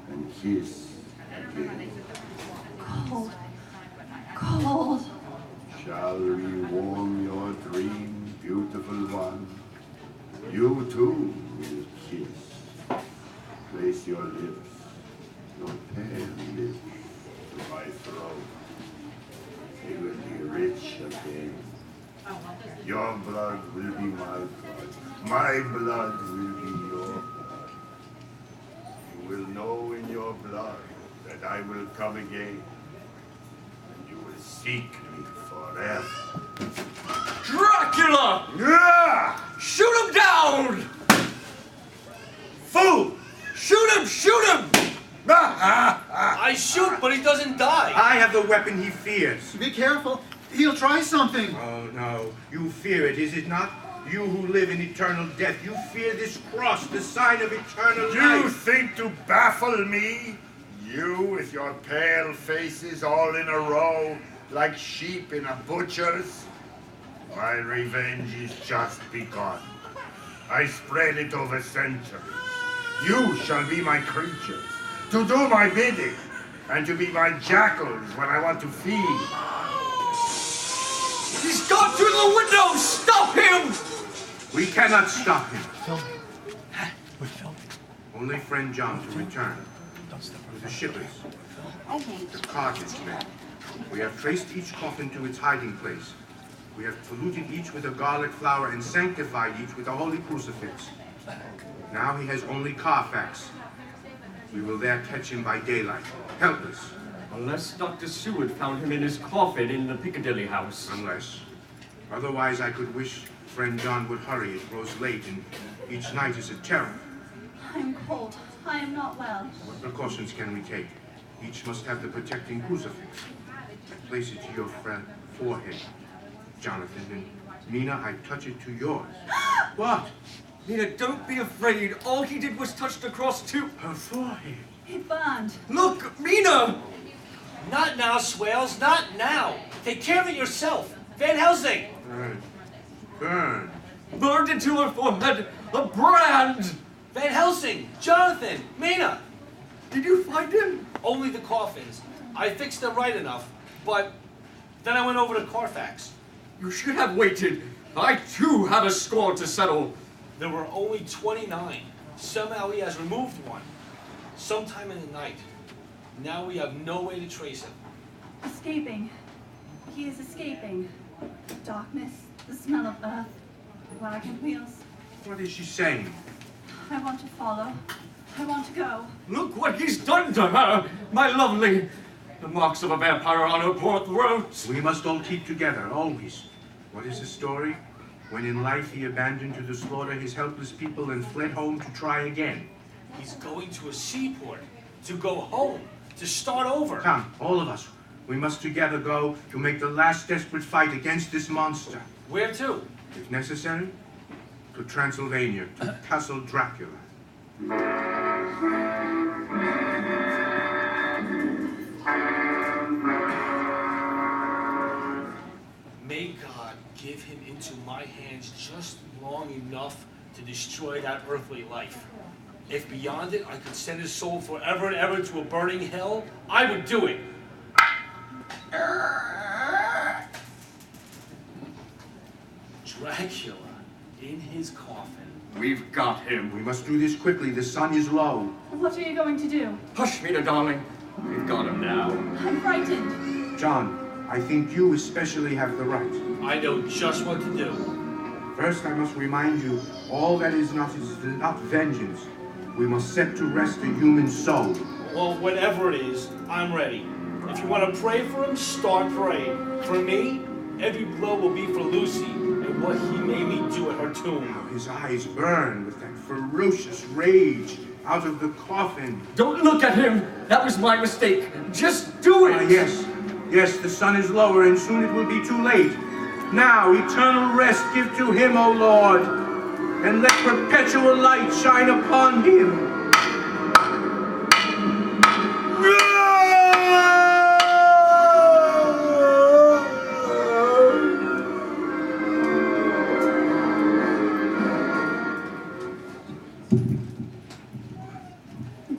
and kiss again. Cold. Cold. Shall we warm your dream, beautiful one? You too will kiss. Place your lips, your pale lips, to my throat. They will be rich again. Your blood will be my blood. My blood will be your blood. You will know in your blood that I will come again. And you will seek me forever. Dracula! Yeah! Shoot him down! Fool! Shoot him! Shoot him! I shoot, but he doesn't die. I have the weapon he fears. Be careful. He'll try something. Oh, no. You fear it, is it not? You who live in eternal death, you fear this cross, the sign of eternal You life. think to baffle me? You with your pale faces all in a row, like sheep in a butcher's? My revenge is just begun. I spread it over centuries. You shall be my creatures, to do my bidding, and to be my jackals when I want to feed. He's gone through the window! Stop him! We cannot stop him. We're filming. Only friend John to return. With the shippers, the cartage men. We have traced each coffin to its hiding place. We have polluted each with a garlic flower and sanctified each with a holy crucifix. Now he has only Carfax. We will there catch him by daylight. Help us. Unless Dr. Seward found him in his coffin in the Piccadilly house. Unless. Otherwise, I could wish friend John would hurry. It grows late, and each night is a terror. I am cold. I am not well. What precautions can we take? Each must have the protecting crucifix. I place it to your forehead, Jonathan, and Mina, I touch it to yours. What? Mina, don't be afraid. All he did was touch the cross to her forehead. It burned. Look, Mina! Not now, Swales, not now. Take care of it yourself. Van Helsing! Burn. Burn. Burned into her forehead, a brand! Van Helsing! Jonathan! Mina! Did you find him? Only the coffins. I fixed them right enough, but then I went over to Carfax. You should have waited. I too have a score to settle. There were only 29. Somehow he has removed one. Sometime in the night. Now we have no way to trace him. Escaping. He is escaping. The darkness, the smell of earth, the wagon wheels. What is she saying? I want to follow. I want to go. Look what he's done to her, my lovely. The marks of a vampire on her poor throat. We must all keep together, always. What is the story? When in life he abandoned to the slaughter his helpless people and fled home to try again. He's going to a seaport, to go home, to start over. Come, all of us. We must together go to make the last desperate fight against this monster. Where to? If necessary, to Transylvania, to Castle Dracula. May God give him into my hands just long enough to destroy that earthly life. If beyond it I could send his soul forever and ever to a burning hell, I would do it. Dracula in his coffin. We've got him. We must do this quickly. The sun is low. What are you going to do? Hush, Mina, darling. We've got him now. I'm frightened. John, I think you especially have the right. I know just what to do. First, I must remind you, all that is not vengeance. We must set to rest the human soul. Well, whatever it is, I'm ready. If you want to pray for him, start praying. For me, every blow will be for Lucy and what he made me do at her tomb. His eyes burn with that ferocious rage out of the coffin. Don't look at him! That was my mistake. Just do it! Yes, the sun is lower and soon it will be too late. Now, eternal rest give to him, O Lord, and let perpetual light shine upon him.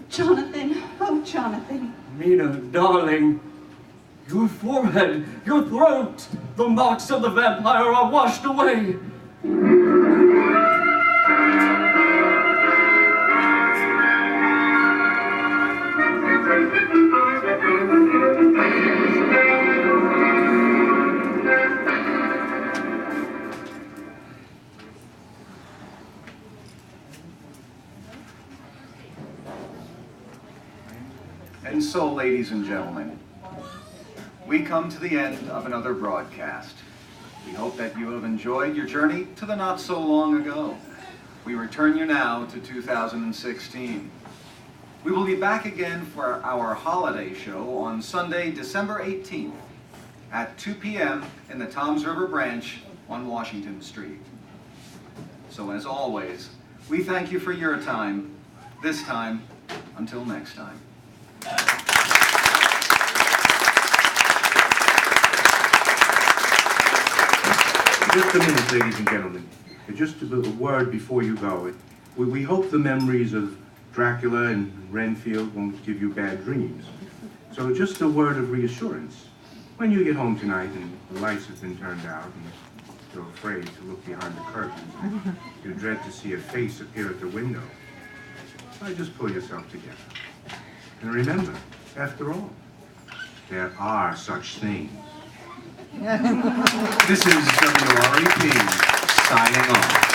Jonathan, oh Jonathan. Mina, darling, your forehead, your throat, the marks of the vampire are washed away. And so, ladies and gentlemen, we come to the end of another broadcast. We hope that you have enjoyed your journey to the not so long ago. We return you now to 2016. We will be back again for our holiday show on Sunday, December 18th at 2 p.m. in the Toms River Branch on Washington Street. So as always, we thank you for your time. This time, until next time. Just a minute, ladies and gentlemen. Just a little word before you go. We hope the memories of Dracula and Renfield won't give you bad dreams. So just a word of reassurance. When you get home tonight and the lights have been turned out and you're afraid to look behind the curtains, and you dread to see a face appear at the window, why, just pull yourself together. And remember, after all, there are such things. This is WREP signing off.